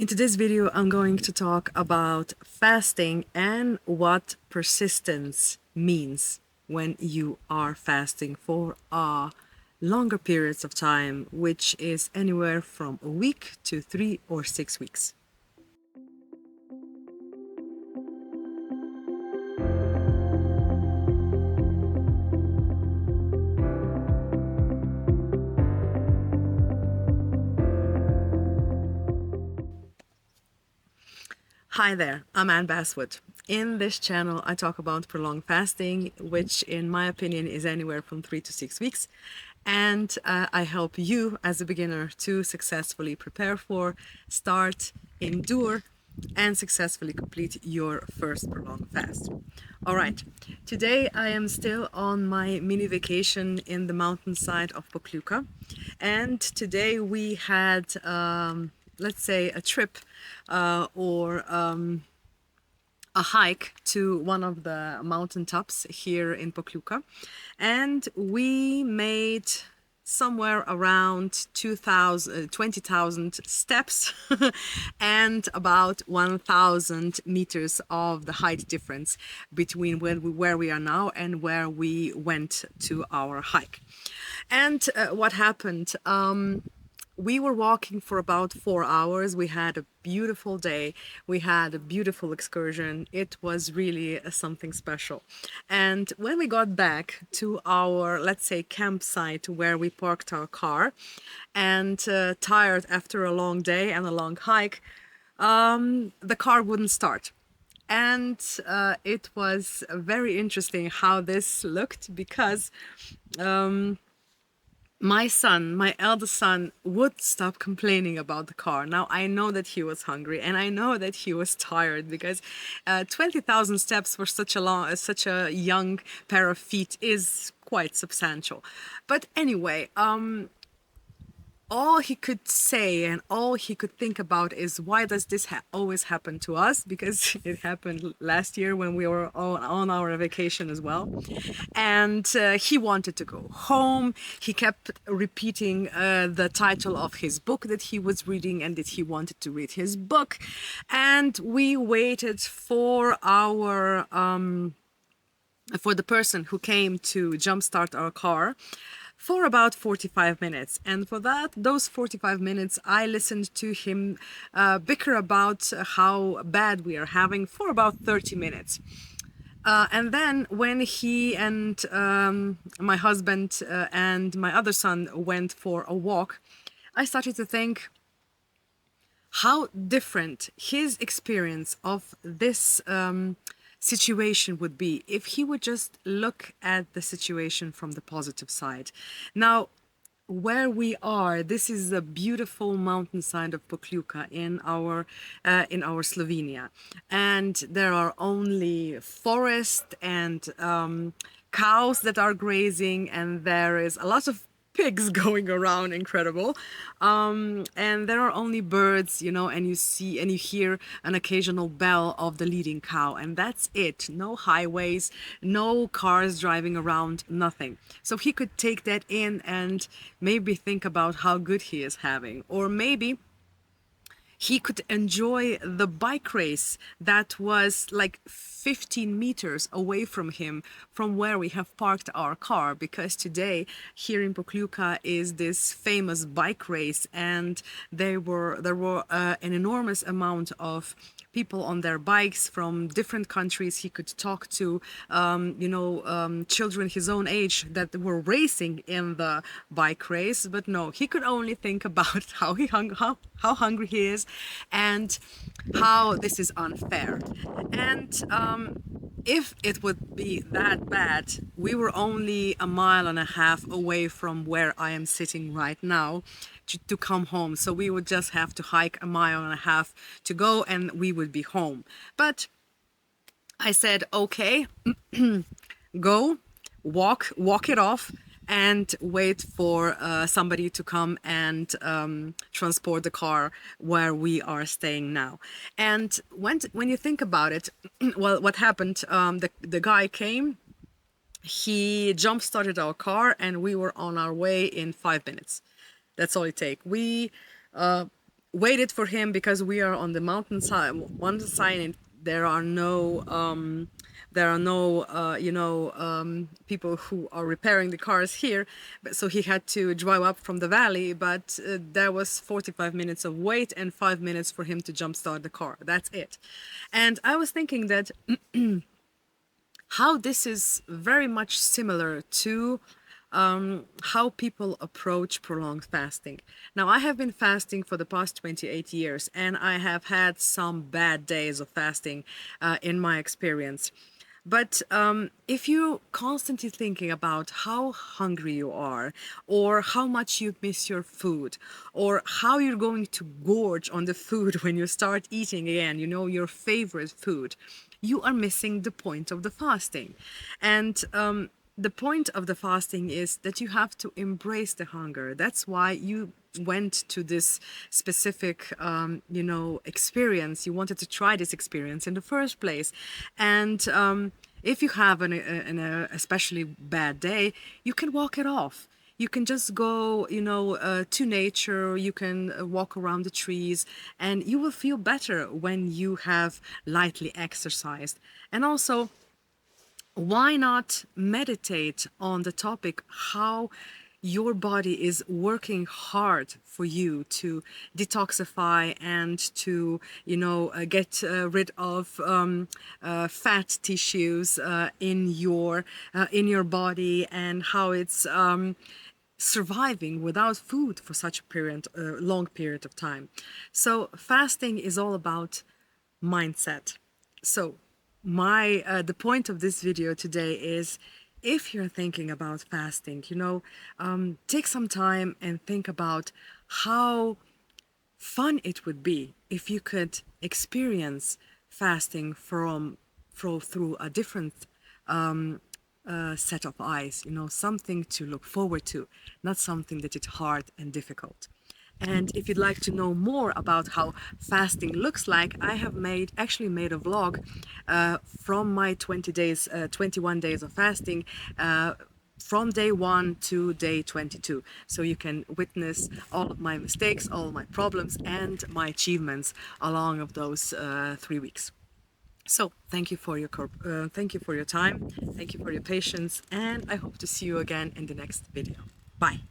In today's video, I'm going to talk about fasting and what persistence means when you are fasting for longer periods of time, which is anywhere from a week to 3 or 6 weeks. Hi there, I'm Basswood. In this channel, I talk about prolonged fasting, which in my opinion is anywhere from 3 to 6 weeks. And I help you as a beginner to successfully prepare for, start, endure, and successfully complete your first prolonged fast. All right, today I am still on my mini vacation in the mountainside of Pokluka. And today we had let's say a trip or a hike to one of the mountain tops here in Pokluka, and we made somewhere around 20,000 steps and about 1,000 meters of the height difference between where we are now and where we went to our hike. And what happened? We were walking for about 4 hours. We had a beautiful day. We had a beautiful excursion. It was really something special. And when we got back to our, let's say, campsite where we parked our car, and tired after a long day and a long hike, the car wouldn't start. And it was very interesting how this looked because my eldest son, would stop complaining about the car. Now, I know that he was hungry and I know that he was tired because 20,000 steps for such a young pair of feet is quite substantial. But anyway, all he could say and all he could think about is, why does this always happen to us? Because it happened last year when we were on our vacation as well. And he wanted to go home. He kept repeating the title of his book that he was reading and that he wanted to read his book. And we waited for the person who came to jumpstart our car for about 45 minutes. And for those 45 minutes, I listened to him bicker about how bad we are having for about 30 minutes. And then when he and my husband and my other son went for a walk, I started to think how different his experience of this situation would be if he would just look at the situation from the positive side. Now, where we are, this is the beautiful mountainside of Pokluka in our Slovenia, and there are only forest and cows that are grazing, and there is a lot of pigs going around, incredible, and there are only birds, and you hear an occasional bell of the leading cow, and that's it. No highways, no cars driving around, nothing. So he could take that in and maybe think about how good he is having, or maybe he could enjoy the bike race that was like 15 meters away from him, from where we have parked our car, because today here in Pokluka is this famous bike race, and there were an enormous amount of people on their bikes from different countries. He could talk to, children his own age that were racing in the bike race. But no, he could only think about how hungry he is and how this is unfair. And if it would be that bad, we were only a mile and a half away from where I am sitting right now to come home. So we would just have to hike a mile and a half to go and we would be home. But I said, okay, go, walk it off, and wait for somebody to come and transport the car where we are staying now. And when you think about it, well, what happened? The guy came, he jump started our car, and we were on our way in 5 minutes. That's all it take. We waited for him because we are on the mountainside, one side, and there are no people who are repairing the cars here. So he had to drive up from the valley, but there was 45 minutes of wait and 5 minutes for him to jumpstart the car. That's it. And I was thinking that how this is very much similar to how people approach prolonged fasting. Now, I have been fasting for the past 28 years, and I have had some bad days of fasting in my experience. But if you constantly thinking about how hungry you are, or how much you miss your food, or how you're going to gorge on the food when you start eating again, your favorite food, you are missing the point of the fasting. And the point of the fasting is that you have to embrace the hunger. That's why you went to this specific, experience. You wanted to try this experience in the first place. And if you have an especially bad day, you can walk it off. You can just go, to nature. You can walk around the trees, and you will feel better when you have lightly exercised. And also, why not meditate on the topic how your body is working hard for you to detoxify and to get rid of fat tissues in your body, and how it's surviving without food for such a long period of time. So fasting is all about mindset. So my the point of this video today is, if you're thinking about fasting, take some time and think about how fun it would be if you could experience fasting through a different set of eyes, something to look forward to, not something that is hard and difficult. And if you'd like to know more about how fasting looks like, I have actually made a vlog from my 21 days of fasting, from day 1 to day 22. So you can witness all of my mistakes, all of my problems, and my achievements along of those 3 weeks. So thank you for your time, thank you for your patience, and I hope to see you again in the next video. Bye.